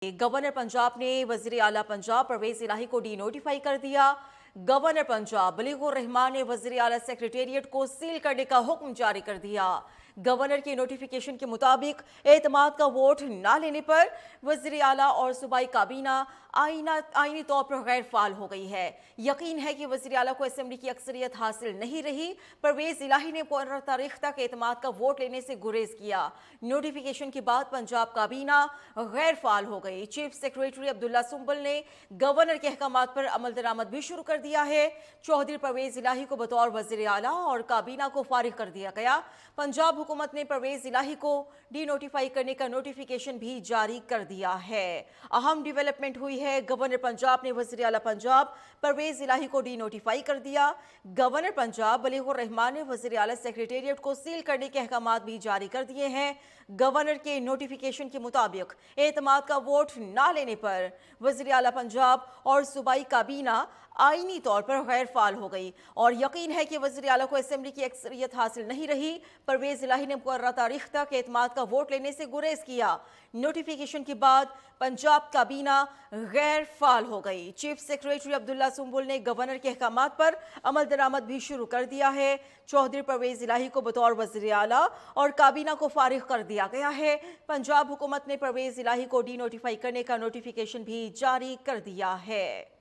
Governor Punjab ने वजीर आला पंजाब परवेज इलाही को डी नोटिफाई कर दिया। गवर्नर पंजाब बलीगुर रहमान ने वजीर आला सेक्रेटेरिएट को सील करने का हुक्म जारी कर दिया। गवर्नर के नोटिफिकेशन के मुताबिक एतमाद का वोट ना लेने पर वजीर आला और सूबाई काबीना आईनी तौर पर गैर फाल हो गई है। यकीन है कि वजीर आला को असेंबली की अक्सरियत हासिल नहीं रही। परवेज इलाही ने 15 तारीख तक एतमाद का वोट लेने से गुरेज किया। नोटिफिकेशन के बाद पंजाब काबीना गैर फाल हो गई। चीफ सेक्रेटरी अब्दुल्ला सुंबल ने गवर्नर के अहकामात पर अमल दरामद भी शुरू कर दिया है। चौधरी परवेज इलाही को बतौर वजीर आला और काबीना को फारिग कर दिया गया। पंजाब हुकूमत ने परवेज इलाही को डी नोटिफाई करने का नोटिफिकेशन भी जारी कर दिया है। अहम डेवलपमेंट हुई है। गवर्नर पंजाब ने वजीर आला पंजाब परवेज इलाही को डी नोटिफाई कर दिया। गवर्नर पंजाब बलीगुर रहमान ने वजीर आला सेक्रेटेरिएट को सील करने के अहकामात भी जारी कर दिए हैं। गवर्नर के नोटिफिकेशन के मुताबिक एतमाद का वोट ना लेने पर वजीर आला पंजाब और सूबाई काबीना आईनी तौर पर गैर फाल हो गई और यकीन है कि वज़ीर आला को असेंबली की अक्सरियत हासिल नहीं रही। परवेज इलाही ने मुकर्रर तारीख तक एतमाद का वोट लेने से गुरेज किया। नोटिफिकेशन के बाद पंजाब काबीना गैर फाल हो गई। चीफ सेक्रेटरी अब्दुल्ला सुंबुल ने गवर्नर के अहकामात पर अमल दरामद भी शुरू कर दिया है। चौधरी परवेज इलाही को बतौर वज़ीर आला और काबीना को फारिग कर दिया गया है। पंजाब हुकूमत ने परवेज इलाही को डी नोटिफाई करने का नोटिफिकेशन भी जारी कर दिया है।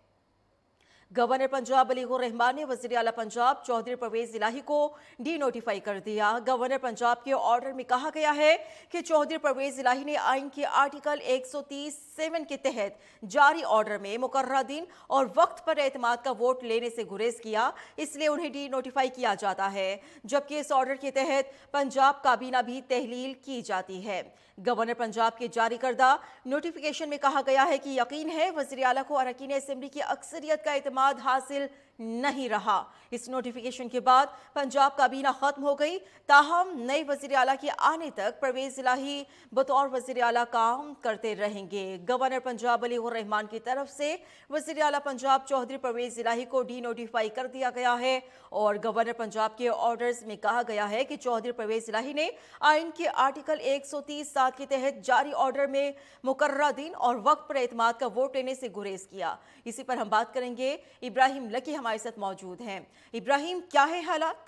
गवर्नर पंजाब बलीगुर रहमान ने वज़ीर आला पंजाब चौधरी परवेज इलाही को डी नोटिफाई कर दिया। गवर्नर पंजाब के ऑर्डर में कहा गया है कि चौधरी परवेज इलाही ने आइन के आर्टिकल 130(7) के तहत जारी ऑर्डर में मुकर्रर दिन और वक्त पर एतमाद का वोट लेने से गुरेज किया, इसलिए उन्हें डी नोटिफाई किया जाता है, जबकि इस ऑर्डर के तहत पंजाब काबीना भी तहलील की जाती है। गवर्नर पंजाब के जारी करदा नोटिफिकेशन में कहा गया है कि यकीन है वज़ीर आला को अरकान असेंबली की अक्सरियत का एतमाद हासिल नहीं रहा। इस नोटिफिकेशन के बाद पंजाब काबीना खत्म हो गई। ताहम नए वज़ीर आला के आने तक परवेज इलाही बतौर वज़ीर आला काम करते रहेंगे। गवर्नर पंजाब बलीगुर रहमान की तरफ से वज़ीर आला पंजाब चौधरी परवेज इलाही को डी नोटिफाई कर दिया गया है और गवर्नर पंजाब के ऑर्डर्स में कहा गया है कि चौधरी परवेज इलाही ने आइन के आर्टिकल 130(7) के तहत जारी ऑर्डर में मुकर्रर दिन और वक्त पर एतमाद का वोट लेने से गुरेज किया। इसी पर हम बात करेंगे। इब्राहिम लकी हमारे साथ मौजूद हैं। इब्राहिम, क्या है हालात?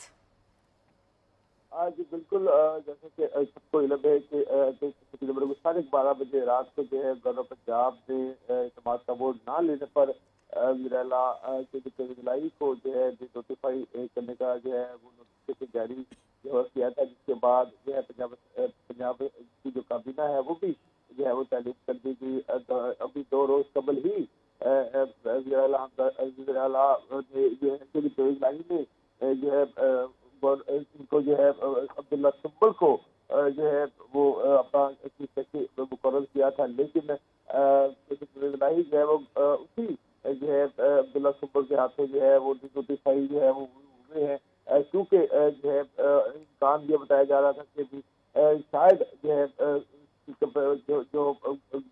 आज बिल्कुल जैसे कि सबको इल्म है कि तकरीबन 12:30 बजे रात को जो है गवर्नर पंजाब ने एतमाद का वोट ना लेने पर मिराला के को जो है नोटिफाई करने का जो है वो नोटिफिकेशन जारी किया था, जिसके बाद जो है पंजाब की जो काबीना है वो भी जो है वो तहलील कर दी गई। अभी 2 रोज कबल ही जो है इनको जो है अब्दुल्ला सुंबल को जो है वो अपना मुकर्रर किया था, लेकिन जो है वो उसी जो है अब्दुल्ला सुंबल के हाथों जो है वो नोटिफाई जो है वो हुए हैं, क्योंकि जो है इम्कान ये बताया जा रहा था कि शायद जो है जो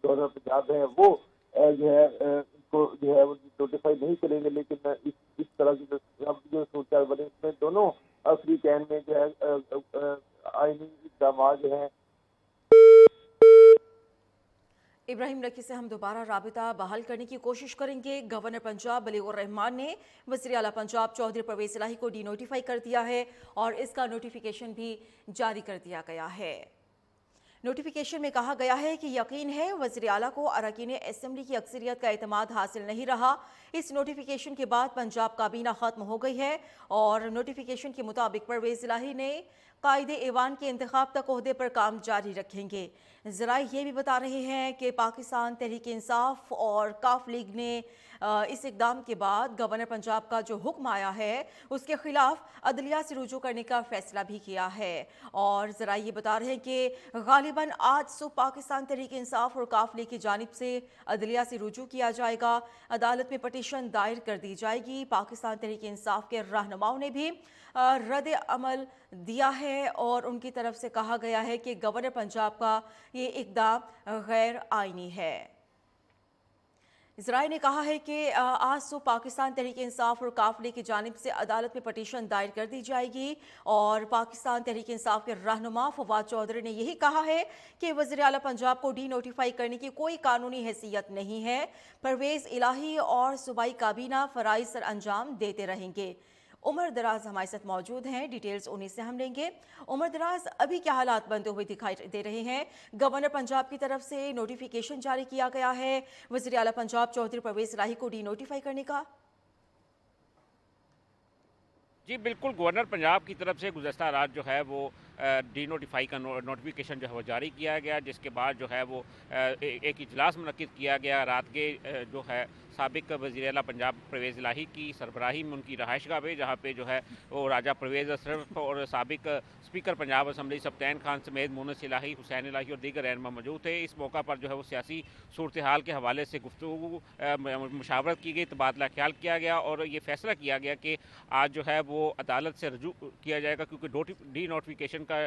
गवर्नर पंजाब है वो जो है इनको जो है वो नोटिफाई नहीं करेंगे, लेकिन इस तरह की जो सूरत बने इसमें दोनों अफ्रीकैन में जो है आईनी इक़दाम जो है। इब्राहिम लकी से हम दोबारा राबिता बहाल करने की कोशिश करेंगे। गवर्नर पंजाब बलीगुर रहमान ने वज़ीर आला पंजाब चौधरी परवेज इलाही को डी नोटिफाई कर दिया है और इसका नोटिफिकेशन भी जारी कर दिया गया है। नोटिफिकेशन में कहा गया है कि यकीन है वज़ीर आला को अरकान असेंबली की अक्सरियत का एतमाद हासिल नहीं रहा। इस नोटिफिकेशन के बाद पंजाब काबीना खत्म हो गई है और नोटिफिकेशन के मुताबिक परवेज इलाही ने कायदे ऐवान के इंतखाब तक ओहदे पर काम जारी रखेंगे। ज़राए ये भी बता रहे हैं कि पाकिस्तान तहरीक इंसाफ और काफ लीग ने इस इक़दाम के बाद गवर्नर पंजाब का जो हुक्म आया है उसके खिलाफ अदलिया से रुजू करने का फैसला भी किया है और ज़राए ये बता रहे हैं कि गालिबन आज सुबह पाकिस्तान तहरीक इंसाफ और काफ लीग की जानिब से अदलिया से रुजू किया जाएगा। अदालत में पटिशन दायर कर दी जाएगी। पाकिस्तान तहरीक इंसाफ के रहनुमाओं ने भी रद्द अमल दिया है और उनकी तरफ से कहा गया है कि गवर्नर पंजाब का ये इक़दाम गैर आईनी है। इसराई ने कहा है कि आज तो पाकिस्तान तहरीक इंसाफ और काफिले की जानिब से अदालत में पटिशन दायर कर दी जाएगी और पाकिस्तान तहरीक इंसाफ के रहनुमा फवाद चौधरी ने यही कहा है कि वज़ीर आला पंजाब को डी नोटिफाई करने की कोई कानूनी हैसियत नहीं है। परवेज़ इलाही और सूबाई काबीना फ़राइज़ सर अंजाम देते रहेंगे। उमर दराज हमारे साथ मौजूद हैं, डिटेल्स उन्हीं से हम लेंगे। उमर दराज, अभी क्या हालात बनते हुए दिखाई दे रहे हैं? गवर्नर पंजाब की तरफ से नोटिफिकेशन जारी किया गया है वज़ीर आला पंजाब चौधरी परवेज़ इलाही को डी नोटिफाई करने का। जी बिल्कुल, गवर्नर पंजाब की तरफ से गुज़श्ता रात जो है वो डी नोटिफाई का नोटिफिकेशन जो है वो जारी किया गया, जिसके बाद जो है वो एक इजलास मुनक्किद किया गया रात के जो है साबिक वज़ीर आला पंजाब परवेज़ इलाही की सरबराही में उनकी रहायशगाह पे, जहाँ पे जो है वो राजा परवेज़ अशरफ और साबिक स्पीकर पंजाब असम्बली सब्तैन खान समेत मुनस इलाही, हुसैन इलाही और दीगर रहनुमा मौजूद थे। इस मौका पर जो है वो सियासी सूरत हाल के हवाले से गुफ्तगू मुशावरत की गई, तबादला ख्याल किया गया और ये फैसला किया गया कि आज जो है वो अदालत से रजू किया जाएगा, क्योंकि डी नोटिफिकेशन का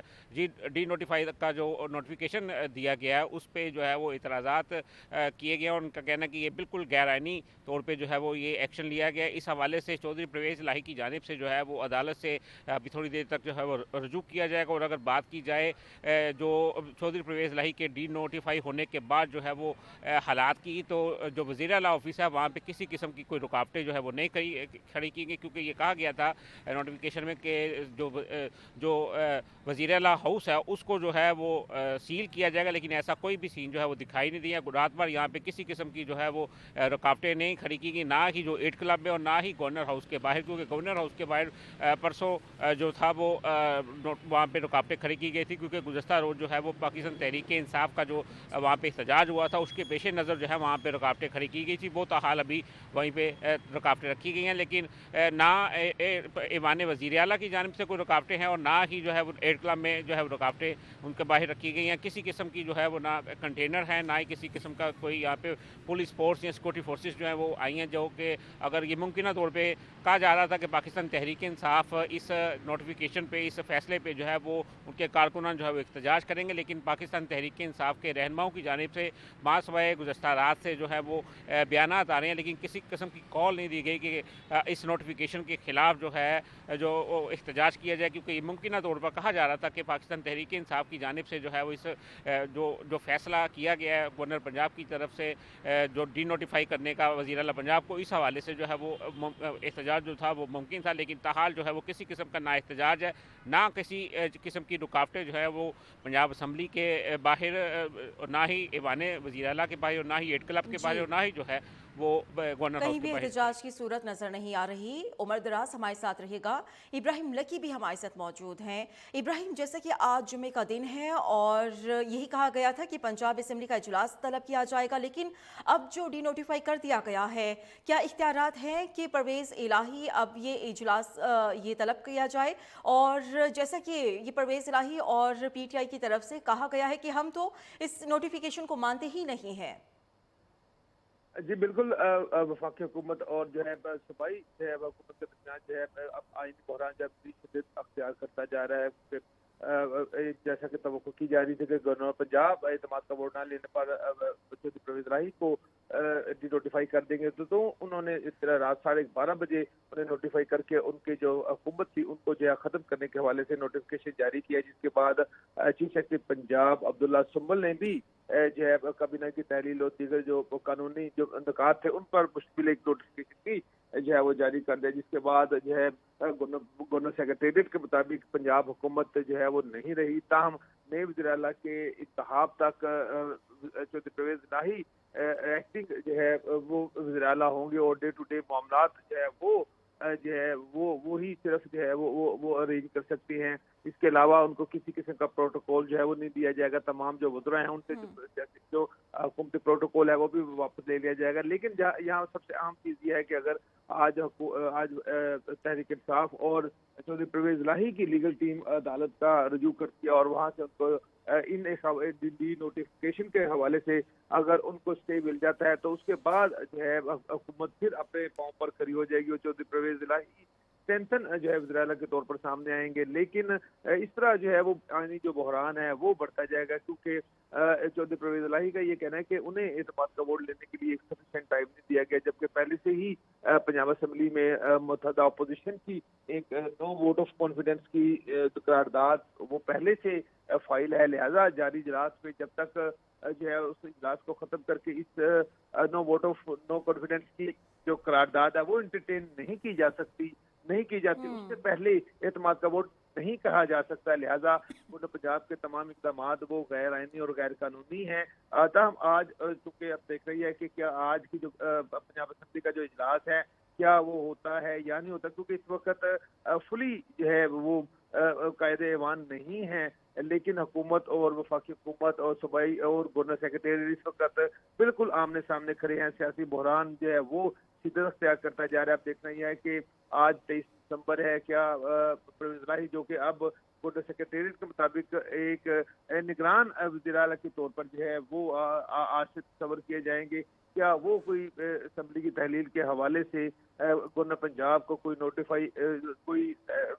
डी नोटिफाई का जो नोटिफिकेशन दिया गया है उस पर जो है वो इतराज़ात किए गए और उनका कहना है कि ये बिल्कुल गैर आइनी तौर पे जो है वो ये एक्शन लिया गया। इस हवाले से चौधरी परवेज़ इलाही की जानिब से जो है वो अदालत से अभी थोड़ी देर तक जो है वो रजू किया जाएगा। और अगर बात की जाए जो चौधरी परवेज़ इलाही के डी नोटिफाई होने के बाद जो है वो हालात की, तो जो वज़ीर आला ऑफिस है वहाँ पे किसी किस्म की कोई रुकावटें जो है वो नहीं खड़ी की गई, क्योंकि ये कहा गया था नोटिफिकेशन में कि जो वज़ीर आला हाउस है उसको जो है वो सील किया जाएगा, लेकिन ऐसा कोई भी सीन जो है वो दिखाई नहीं दिया। रात भर यहाँ पे किसी किस्म की जो है वो रुकावटें नहीं खड़ी की गई, ना ही जो 8 क्लब में और ना ही गवर्नर हाउस के बाहर, क्योंकि गवर्नर हाउस के बाहर परसों जो था वो वहाँ पे रुकावटें खड़ी की गई थी, क्योंकि गुज़श्ता रोज़ जो है वो पाकिस्तान तहरीक इंसाफ का जो वहाँ पे एहतजाज हुआ था उसके पेश नज़र जो है वहाँ पे रुकावटें खड़ी की गई थी। वो ताहाल अभी वहीं पे रुकावटें रखी गई हैं, लेकिन ना ईवान वज़ीर आला की जानिब से कोई रुकावटें हैं और ना ही जो है वो 8 क्लब में जो है रुकावटें उनके बाहर रखी गई हैं। किसी किस्म की जो है वो ना कंटेनर है, ना ही किसी किस्म का कोई यहाँ पे पुलिस फोर्स या सिक्योरिटी फोर्सेस जो है वो आई हैं, जो कि अगर ये मुमकिन तौर पे कहा जा रहा था कि पाकिस्तान तहरीक इंसाफ इस नोटिफिकेशन पे, इस फैसले पे जो है वो उनके कारकुनान जो है वो एहतजाज करेंगे, लेकिन पाकिस्तान तहरीक इंसाफ के रहनुमाओं की जानिब से मासवाए गुज़श्ता रात से जो है वो बयानात आ रहे हैं, लेकिन किसी किस्म की कॉल नहीं दी गई कि इस नोटिफिकेशन के ख़िलाफ़ जो है जो एहतजाज किया जाए, क्योंकि मुमकिन तौर पर कहा जा रहा था कि पाकिस्तान तहरीक इंसाफ की जानिब से जो है वो इस जो फैसला किया गया है गवर्नर पंजाब की तरफ से जो डी नोटिफाई करने का वज़ीर आला पंजाब को, इस हवाले से जो है वो एहतजाज जो था वो मुमकिन था, लेकिन ताहाल जो है वो किसी किस्म का ना एहतजाज है, ना किसी किस्म की रुकावटें जो है वो पंजाब असम्बली के बाहर, ना ही ईवान वज़ीर आला के बाहर, और ना ही 8 क्लब के बाहर, और ना ही जो है वो गवर्नर कहीं हाउस भी के बाहर। एहतजाज की सूरत नजर नहीं आ रही। उमर दराज हमारे साथ रहेगा। इब्राहिम लकी भी हमारे साथ मौजूद हैं। इब्राहिम, जैसा कि आज जुमे का दिन है और यही कहा गया था कि पंजाब असेंबली का इजलास तलब किया जाएगा, लेकिन अब जो डी नोटिफाई कर दिया गया है, क्या इख्तियारात हैं कि परवेज़ इलाही अब ये इजलास ये तलब किया जाए? और जैसा कि ये परवेज़ इलाही और PTI की तरफ से कहा गया है कि हम तो इस नोटिफिकेशन को मानते ही नहीं हैं। जी बिल्कुल, वफाकी हुकूमत और जो है सूबाई जो है हुकूमत के दरमियान जो है अब आईनी बहरान जब भी शिद्दत अख्तियार करता जा रहा है, जैसा कि तवक्को की जा रही थी कि गवर्नर पंजाब एतमाद का वोट न लेने पर चौधरी परवेज़ इलाही को डी नोटिफाई कर देंगे, तो उन्होंने इस तरह रात 12:30 बजे उन्हें नोटिफाई करके उनकी जो हुकूमत थी उनको जो है ख़त्म करने के हवाले से नोटिफिकेशन जारी किया, जिसके बाद चीफ सेक्रेटरी पंजाब अब्दुल्ला सुंबल ने भी जो है काबीना की तहलील और दीगर जो कानूनी जो निकात थे उन पर मुश्किल एक नोटिफिकेशन भी जो है वो जारी कर दिया, जिसके बाद जो है गवर्नर सेक्रेटेरिएट के मुताबिक पंजाब हुकूमत जो है वो नहीं रही। ताहम नए वज़ीर आला के इंतखाब तक चौधरी परवेज़ इलाही एक्टिंग जो है वो वज़ीर आला होंगे और डे टू डे मामलात जो है वो ही सिर्फ जो है वो अरेंज कर सकती हैं। इसके अलावा उनको किसी किस्म का प्रोटोकॉल जो है वो नहीं दिया जाएगा। तमाम जो वज़रा हैं उनसे जो हुकूमती प्रोटोकॉल है वो भी वापस ले लिया जाएगा। लेकिन यहाँ सबसे अहम चीज़ ये है कि अगर आज तहरीक इंसाफ और चौधरी परवेज़ इलाही की लीगल टीम अदालत का रजू करती है और वहाँ से उनको इन डी नोटिफिकेशन के हवाले से अगर उनको स्टे मिल जाता है, तो उसके बाद जो है हुकूमत फिर अपने पाँव पर खड़ी हो जाएगी और चौधरी परवेज़ इलाही स्ट्रेंथन जो है वज़ीर आला के तौर पर सामने आएंगे, लेकिन इस तरह जो है वो आईनी जो बहरान है वो बढ़ता जाएगा, क्योंकि चौधरी परवेज इलाही का ये कहना है कि उन्हें एतमाद का वोट लेने के लिए एक सफिशिएंट टाइम नहीं दिया गया, जबकि पहले से ही पंजाब असम्बली में मुत्तहदा अपोजिशन की एक नो वोट ऑफ कॉन्फिडेंस की करारदाद वो पहले से फाइल है। लिहाजा जारी इजलास में जब तक जो है उस इजलास को खत्म करके इस no vote of no confidence की जो करारदाद है वो इंटरटेन नहीं की जा सकती, नहीं की जाती, उससे पहले एतमाद का वोट नहीं कहा जा सकता। लिहाजा पूरे पंजाब के तमाम इकदाम वो गैर आईनी और गैर कानूनी हैं। तहम आज चूंकि अब देख रही है कि क्या आज की जो पंजाब असम्बली का जो इजलास है क्या वो होता है या नहीं होता, क्योंकि इस वक्त फुली जो है वो कायदे ऐवान नहीं है, लेकिन हुकूमत और वफाकी हुकूमत और सूबाई और गवर्नर सेक्रेटरी इस वक्त बिल्कुल आमने सामने खड़े हैं। सियासी बहरान जो है वो शिद्दत अख्तियार करता जा रहा है। अब देखना यह है कि आज 23 दिसंबर है, क्या परवेज इलाही जो कि अब गवर्नर सेक्रेटेरिएट के मुताबिक एक निगरान वज़ीर आला के तौर पर जो है वो आज से तस्वर किए जाएंगे, क्या वो कोई असम्बली की तहलील के हवाले से गवर्नर पंजाब को कोई नोटिफाई कोई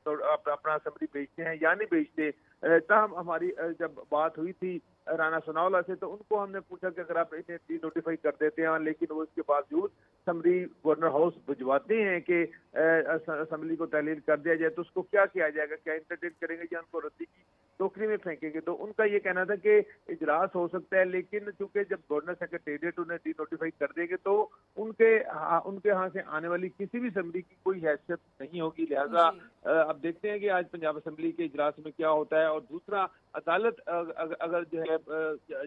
अपना असम्बली भेजते हैं या नहीं भेजते। तहम हमारी जब बात हुई थी राना सनाउल्लाह से तो उनको हमने पूछा कि अगर आप इन्हें डी नोटिफाई कर देते हैं, लेकिन वो इसके बावजूद समरी गवर्नर हाउस भिजवाते हैं कि असम्बली को तहलील कर दिया जाए, तो उसको क्या किया जाएगा, क्या इंटरटेन करेंगे या उनको रद्दी की टोकरी में फेंकेंगे। तो उनका ये कहना था कि इजलास हो सकता है, लेकिन चूंकि जब गवर्नर सेक्रेटेरिएट उन्हें डी नोटिफाई कर देंगे तो उनके यहाँ से आने वाली किसी भी असम्बली की कोई हैसियत नहीं होगी। लिहाजा अब देखते हैं कि आज पंजाब असम्बली के इजलास में क्या होता है। और दूसरा, अदालत अगर जो है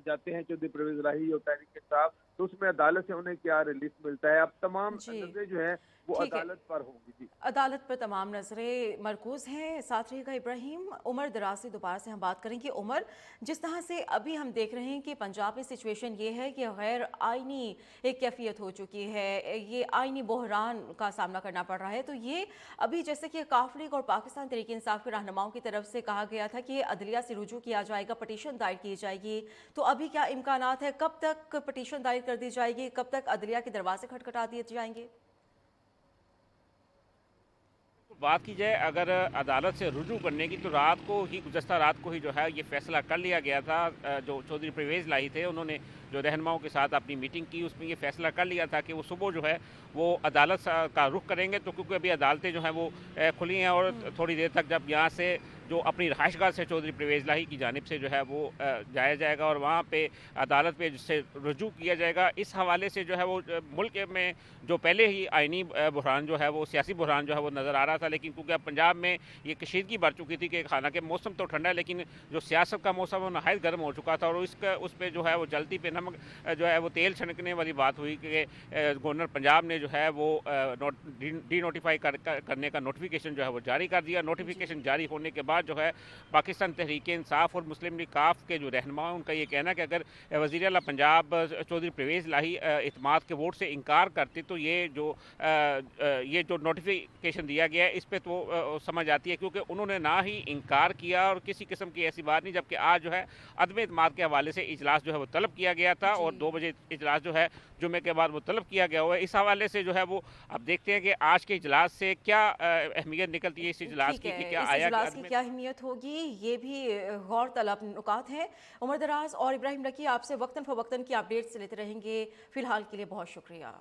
जाते हैं चौधरी परवेज इलाही और तहरीक के साथ, तो उसमें अदालत से उन्हें क्या रिलीफ मिलता है। अब तमाम नजरें जो है वो अदालत पर होंगी। जी, अदालत पर तमाम नजरें मरकूज हैं। साथ रहेगा इब्राहिम। उमर दराज से दोबारा से हम बात करेंगे। उमर, जिस तरह से अभी हम देख रहे हैं कि पंजाब में सिचुएशन ये है कि गैर आईनी एक कैफियत हो चुकी है, ये आईनी बहरान का सामना करना पड़ रहा है, तो ये अभी जैसे कि काफ लीग और पाकिस्तान तहरीक इंसाफ के रहनुमाओं की तरफ से कहा गया था कि अदलिया से रुजू किया जाएगा, पटिशन दायर की जाएगी, तो अभी क्या इम्कानात है, कब तक पटिशन दायर कर दी जाएगी, कब तक अदलिया के दरवाजे खटखटा दिए जाएंगे? बात की जाए अगर अदालत से रुजू करने की, तो रात को ही, गुज़श्ता रात को ही जो है ये फैसला कर लिया गया था। जो चौधरी परवेज इलाही थे उन्होंने जो रहनुमाओं के साथ अपनी मीटिंग की, उसमें ये फैसला कर लिया था कि वो सुबह जो है वो अदालत का रुख करेंगे। तो क्योंकि अभी अदालतें जो हैं वो खुली हैं और थोड़ी देर तक जब यहाँ से जो अपनी रहायशगाह से चौधरी परवेज इलाही की जानिब से जो है वो जाया जाएगा और वहाँ पे अदालत पे जिससे रुजू किया जाएगा। इस हवाले से जो है वो मुल्क में जो पहले ही आइनी बहरान जो है वो सियासी बहरान जो है वो नज़र आ रहा था, लेकिन क्योंकि अब पंजाब में ये कशीदगी बढ़ चुकी थी कि हालांकि मौसम तो ठंडा है, लेकिन जो सियासत का मौसम वो नहायत गर्म हो चुका था और उस पर जो है वो जलती पे नमक जो है वो तेल छनकने वाली बात हुई कि गवर्नर पंजाब ने जो है वो डी नोटिफाई करने का नोटिफिकेशन जो है वो जारी कर दिया। नोटिफिकेशन जारी होने के बाद जो है पाकिस्तान तहरीक इंसाफ और मुस्लिम लीग काफ के जो रहनुमा, उनका ये कहना है कि अगर वज़ीर आला पंजाब चौधरी परवेज इलाही इत्माद के वोट से इनकार करते तो ये जो नोटिफिकेशन दिया गया है इस पे तो समझ आती है, क्योंकि उन्होंने ना ही इनकार किया और किसी किस्म की ऐसी बात नहीं, जबकि आज जो है अदम इत्माद के हवाले से इजलास जो है वो तलब किया गया था और 2 बजे इजलास जो है जुमे के बाद वो तलब किया गया हुआ है। इस हवाले से जो है वो अब देखते हैं कि आज के इजलास से क्या अहमियत निकलती है इस इजलास की, क्या आया की क्या अहमियत होगी, ये भी गौर तलब नुकात हैं। उमर दराज और इब्राहिम लकी आपसे वक्तन फ़वक्तन की अपडेट्स लेते रहेंगे। फिलहाल के लिए बहुत शुक्रिया।